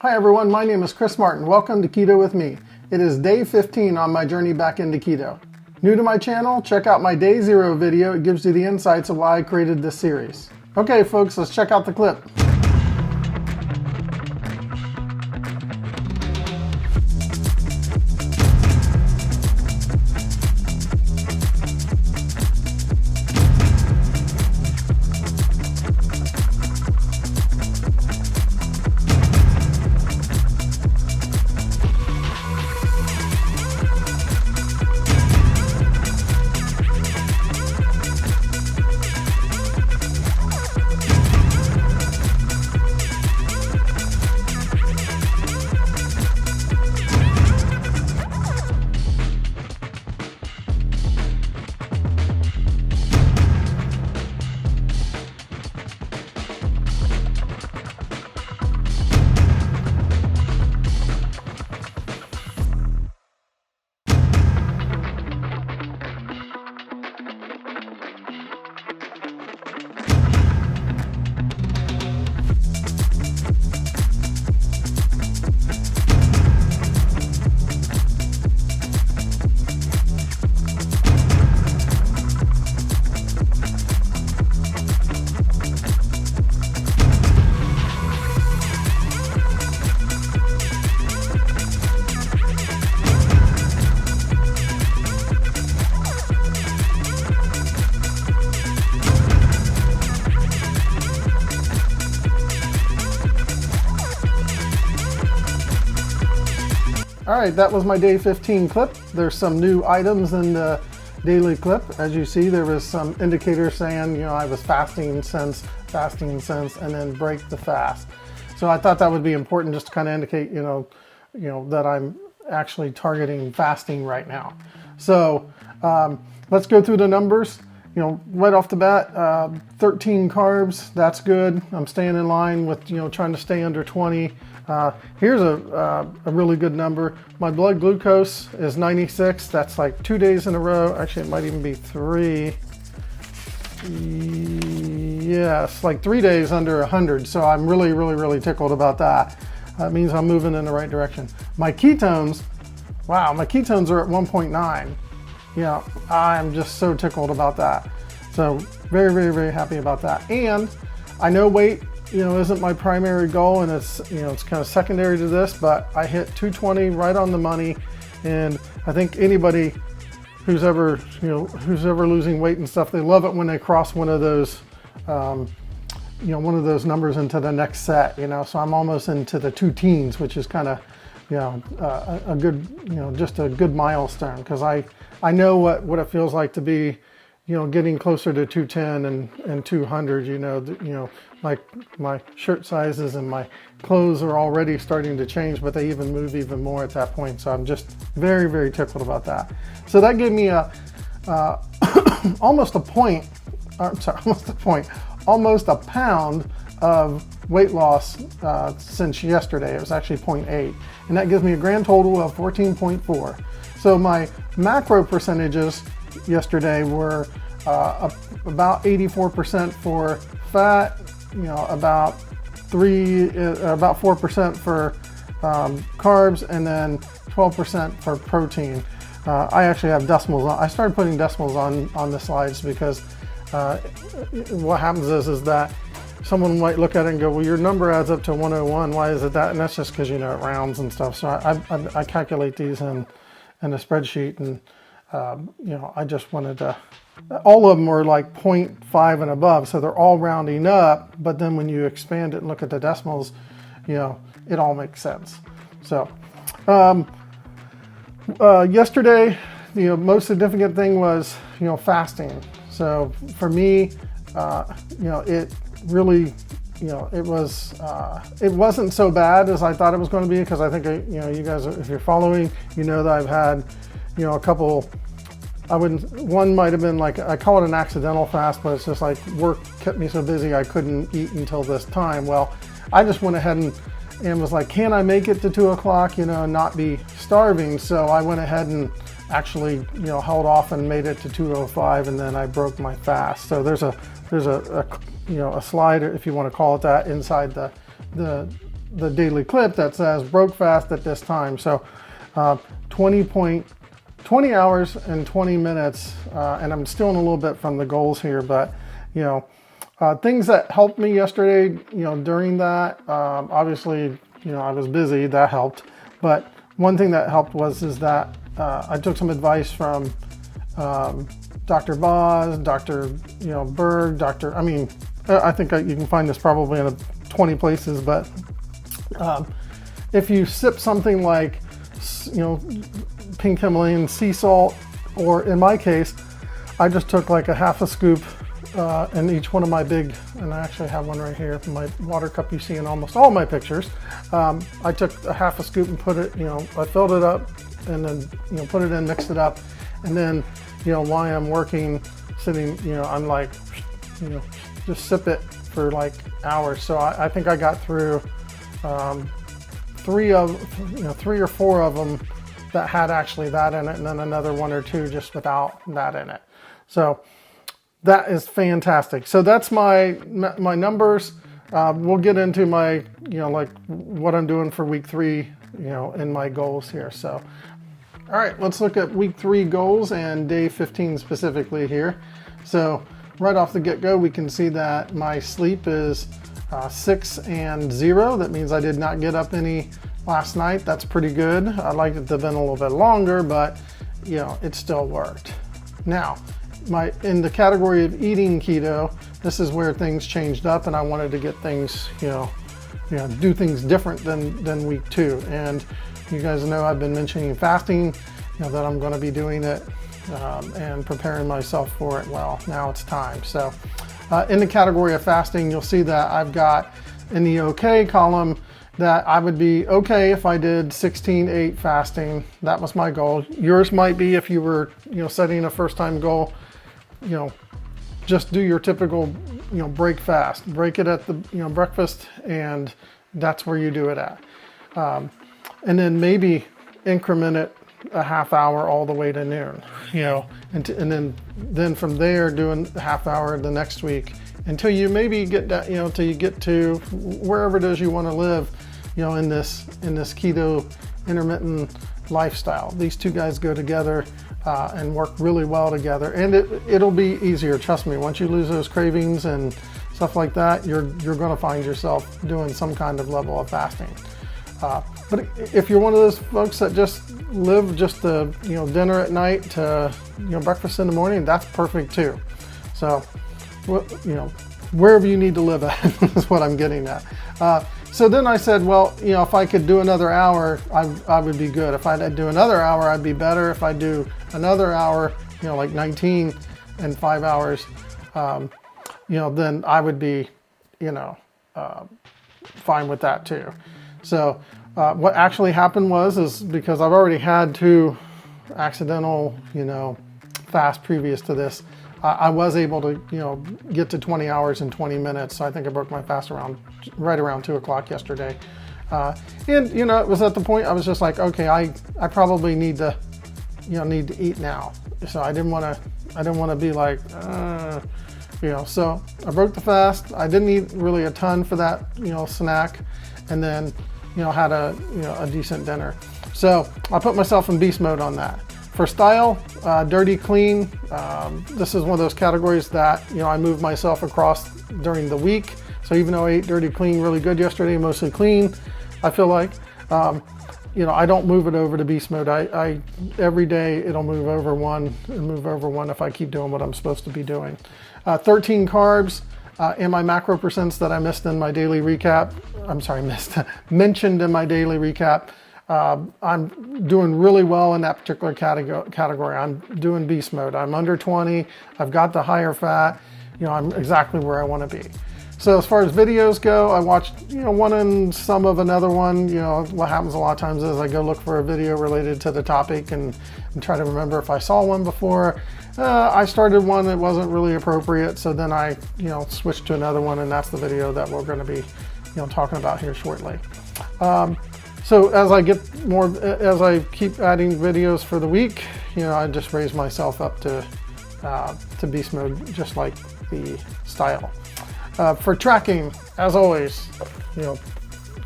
Hi everyone, my name is Chris Martin. Welcome to Keto with me. It is day 15 on my journey back into keto. New to my channel? Check out my day 0 video. It gives you the insights of why I created this series. Okay folks, let's check out the clip. Alright, that was my day 15 clip. There's some new items in the daily clip. As you see, there was some indicators saying, I was fasting since, and then break the fast. So I thought that would be important just to kind of indicate, that I'm actually targeting fasting right now. So let's go through the numbers. Right off the bat, 13 carbs, that's good. I'm staying in line with, trying to stay under 20. Here's a really good number. My blood glucose is 96. That's like 2 days in a row. Actually, it might even be 3. Yes, like 3 days under 100. So I'm really tickled about that. That means I'm moving in the right direction. My ketones, wow, my ketones are at 1.9. I'm just so tickled about that. So very happy about that. And I know weight, isn't my primary goal, and it's kind of secondary to this, but I hit 220 right on the money. And I think anybody who's ever losing weight and stuff, they love it when they cross one of those, one of those numbers into the next set, so I'm almost into the 2 teens, which is kind of, a good, just a good milestone, because I know what it feels like to be, getting closer to 210 and 200, like my shirt sizes and my clothes are already starting to change, but they even move even more at that point. So I'm just very tickled about that. So that gave me almost a pound of weight loss since yesterday. It was actually 0.8, and that gives me a grand total of 14.4. So my macro percentages yesterday were about 84% for fat, about 4% for carbs, and then 12% for protein. I actually have decimals on. I started putting decimals on the slides because what happens is that someone might look at it and go, well, your number adds up to 101. Why is it that? And that's just because, it rounds and stuff. So I calculate these in a spreadsheet, and I just wanted to, all of them were like 0.5 and above, so they're all rounding up, but then when you expand it and look at the decimals, it all makes sense. So yesterday, most significant thing was, fasting. So for me, it really, it wasn't so bad as I thought it was going to be, because I think, you guys, if you're following, that I've had, a couple, one might have been like, I call it an accidental fast, but it's just like work kept me so busy I couldn't eat until this time. Well, I just went ahead and was like, can I make it to 2 o'clock, and not be starving? So I went ahead and actually, held off and made it to 2:05, and then I broke my fast. So there's a slide, if you want to call it that, inside the the daily clip that says broke fast at this time. So 20 hours and 20 minutes, and I'm still in a little bit from the goals here, but you know, things that helped me yesterday, you know, during that, obviously, you know, I was busy, that helped. But one thing that helped is that I took some advice from Dr. Boz, Dr. you know, Berg, I mean, I think you can find this probably in 20 places, but if you sip something like, you know, pink Himalayan sea salt, or in my case, I just took like a half a scoop in each one of my big, and I actually have one right here, my water cup you see in almost all my pictures. I took a half a scoop and put it, you know, I filled it up and then, you know, put it in, mixed it up. And then, you know, while I'm working, sitting, you know, I'm like, you know, just sip it for like hours. So I think I got through 3 or 4 of them that had actually that in it, and then another 1 or 2 just without that in it. So that is fantastic. So that's my numbers. We'll get into my, you know, like what I'm doing for week 3, you know, in my goals here. So, all right, let's look at week 3 goals and day 15 specifically here. So right off the get-go, we can see that my sleep is 6 and 0. That means I did not get up any last night. That's pretty good. I'd like it to have been a little bit longer, but you know, it still worked. Now, in the category of eating keto, this is where things changed up, and I wanted to get things, you know, do things different than week 2. And you guys know I've been mentioning fasting, you know, that I'm going to be doing it and preparing myself for it. Well, now it's time. So in the category of fasting, you'll see that I've got in the okay column that I would be okay if I did 16/8 fasting. That was my goal. Yours might be, if you were, you know, setting a first time goal, you know, just do your typical, you know, break fast, break it at the, you know, breakfast, and that's where you do it at. And then maybe increment it a half hour all the way to noon, you know, and then from there doing a half hour the next week until you maybe get that, you know, till you get to wherever it is you want to live, you know, in this keto intermittent lifestyle. These two guys go together and work really well together, and it'll be easier. Trust me. Once you lose those cravings and stuff like that, you're going to find yourself doing some kind of level of fasting. But if you're one of those folks that just live just the, you know, dinner at night to, you know, breakfast in the morning, that's perfect too. So, you know, wherever you need to live at is what I'm getting at. So then I said, well, you know, if I could do another hour, I would be good. If I had to do another hour, I'd be better. If I do another hour, you know, like 19 and 5 hours, you know, then I would be, you know, fine with that too. So what actually happened is because I've already had 2 accidental, you know, fasts previous to this, I was able to, you know, get to 20 hours and 20 minutes. So I think I broke my fast right around 2 o'clock yesterday. And, you know, it was at the point I was just like, okay, I probably need to eat now. So I didn't want to be like, you know, so I broke the fast. I didn't eat really a ton for that, you know, snack. And then, you know, had a decent dinner. So I put myself in beast mode on that. For style, dirty, clean, this is one of those categories that, you know, I move myself across during the week. So even though I ate dirty, clean really good yesterday, mostly clean, I feel like, you know, I don't move it over to beast mode. I every day it'll move over one if I keep doing what I'm supposed to be doing. 13 carbs. In my macro percents that I missed in my daily recap, mentioned in my daily recap, I'm doing really well in that particular category. I'm doing beast mode. I'm under 20. I've got the higher fat. You know, I'm exactly where I want to be. So as far as videos go, I watched, you know, one and some of another one. You know, what happens a lot of times is I go look for a video related to the topic and try to remember if I saw one before. I started one that wasn't really appropriate, so then I, you know, switched to another one, and that's the video that we're going to be, you know, talking about here shortly. So as I keep adding videos for the week, you know, I just raise myself up to beast mode, just like the style. For tracking, as always, you know,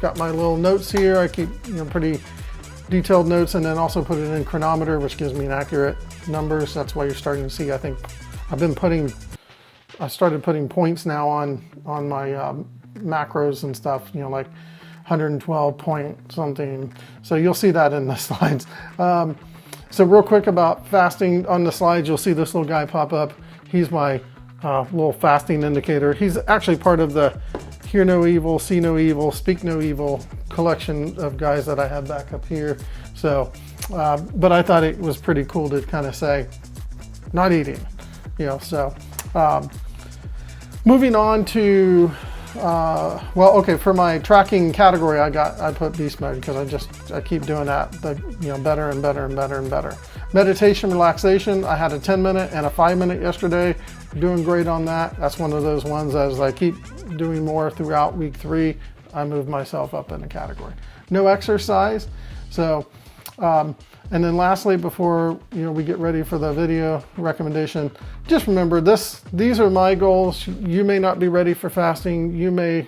got my little notes here. I keep, you know, pretty detailed notes, and then also put it in chronometer, which gives me an accurate numbers. That's why you're starting to see, I think I started putting points now on my macros and stuff, you know, like 112 point something. So you'll see that in the slides. So real quick about fasting, on the slides, you'll see this little guy pop up. He's my little fasting indicator. He's actually part of the Hear No Evil, See No Evil, Speak No Evil collection of guys that I have back up here. So, but I thought it was pretty cool to kind of say, not eating, you know, so. Moving on to, well, okay, for my tracking category, I put beast mode because I keep doing that, you know, better and better and better and better. Meditation, relaxation, I had a 10-minute and a 5-minute yesterday. Doing great on that. That's one of those ones, as I keep doing more throughout week 3, I move myself up in a category. No exercise. So, and then lastly, before, you know, we get ready for the video recommendation, just remember these are my goals. You may not be ready for fasting. You may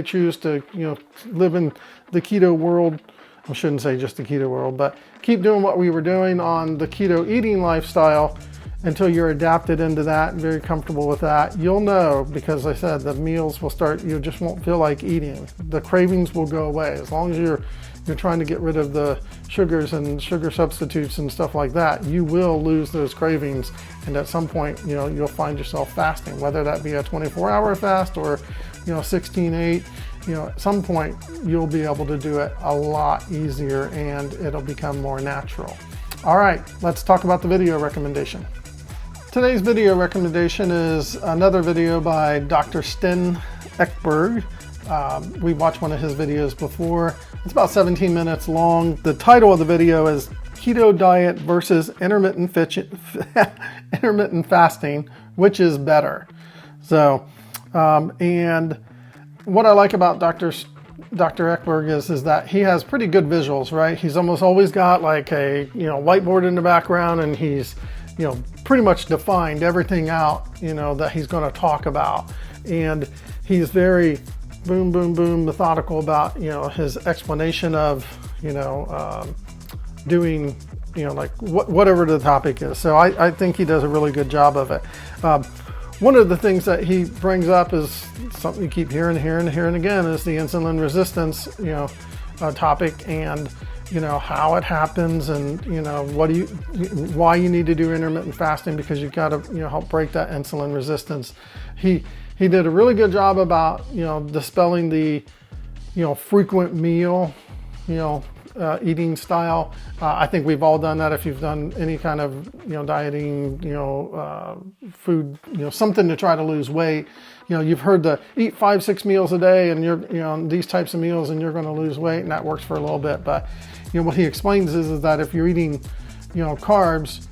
choose to, you know, live in the keto world. I shouldn't say just the keto world, but keep doing what we were doing on the keto eating lifestyle until you're adapted into that and very comfortable with that. You'll know, because I said the meals will start, you just won't feel like eating. The cravings will go away. As long as you're trying to get rid of the sugars and sugar substitutes and stuff like that, you will lose those cravings. And at some point, you know, you'll find yourself fasting, whether that be a 24-hour fast or, you know, 16/8. You know, at some point you'll be able to do it a lot easier and it'll become more natural. All right, let's talk about the video recommendation. Today's video recommendation is another video by Dr. Sten Ekberg. We watched one of his videos before. It's about 17 minutes long. The title of the video is Keto Diet versus Intermittent Fasting, which is better? So, and what I like about Dr. Ekberg is that he has pretty good visuals, right? He's almost always got like a, you know, whiteboard in the background, and he's, you know, pretty much defined everything out, you know, that he's going to talk about. And he's very boom, boom, boom, methodical about, you know, his explanation of, you know, doing, you know, like whatever the topic is. So I think he does a really good job of it. One of the things that he brings up is something you keep hearing again, is the insulin resistance, you know, topic, and, you know, how it happens, and, you know, why you need to do intermittent fasting, because you've got to, you know, help break that insulin resistance. He did a really good job about, you know, dispelling the, you know, frequent meal, you know, eating style. I think we've all done that. If you've done any kind of, you know, dieting, you know, food, you know, something to try to lose weight, you know, you've heard the eat 5-6 meals a day, and you're, you know, these types of meals, and you're going to lose weight, and that works for a little bit. But, you know, what he explains is that if you're eating, you know, carbs,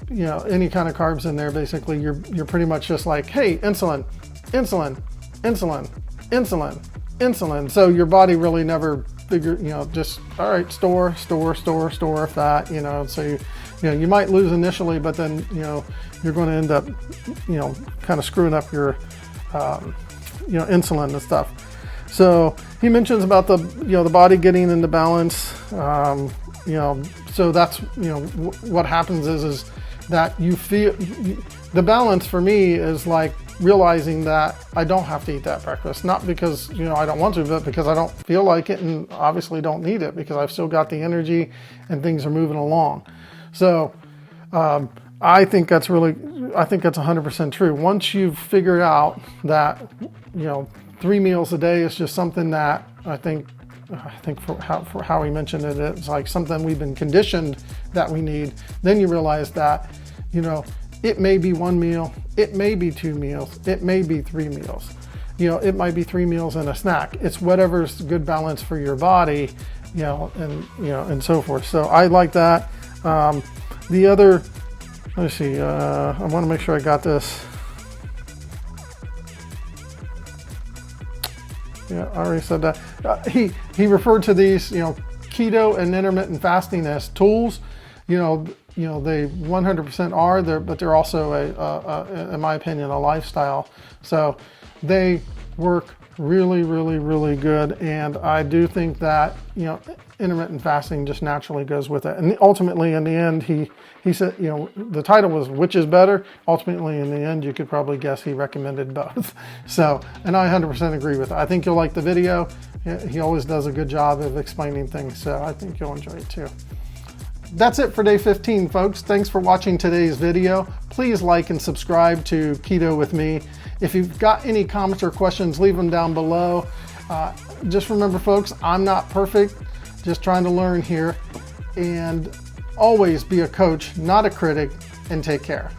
you know, any kind of carbs in there, basically you're pretty much just like, hey, insulin, insulin, insulin, insulin, insulin. So your body really never figure, you know, just, all right, store fat, you know. So you know, you might lose initially, but then, you know, you're going to end up, you know, kind of screwing up your, you know, insulin and stuff. So he mentions about the, you know, the body getting into balance, you know, so that's, you know, what happens is that you feel, the balance for me is like realizing that I don't have to eat that breakfast, not because, you know, I don't want to, but because I don't feel like it, and obviously don't need it, because I've still got the energy and things are moving along. So I think that's 100% true. Once you've figured out that, you know, 3 meals a day is just something that I think for how he mentioned it, it's like something we've been conditioned that we need. Then you realize that, you know, it may be 1 meal, it may be 2 meals, it may be 3 meals. You know, it might be 3 meals and a snack. It's whatever's good balance for your body, you know, and so forth. So I like that. The other, let's see, I want to make sure I got this. Yeah, I already said that. He referred to these, you know, keto and intermittent fasting as tools. You know, they 100% are there, but they're also in my opinion, a lifestyle. So they work Really, really, really good. And I do think that, you know, intermittent fasting just naturally goes with it. And ultimately, in the end, he said, you know, the title was which is better. Ultimately, in the end, you could probably guess he recommended both. So, and I 100% agree with it. I think you'll like the video. He always does a good job of explaining things. So I think you'll enjoy it too. That's it for day 15, folks. Thanks for watching today's video. Please like and subscribe to Keto with me. If you've got any comments or questions, leave them down below. Just remember, folks, I'm not perfect, just trying to learn here. And always be a coach, not a critic, and take care.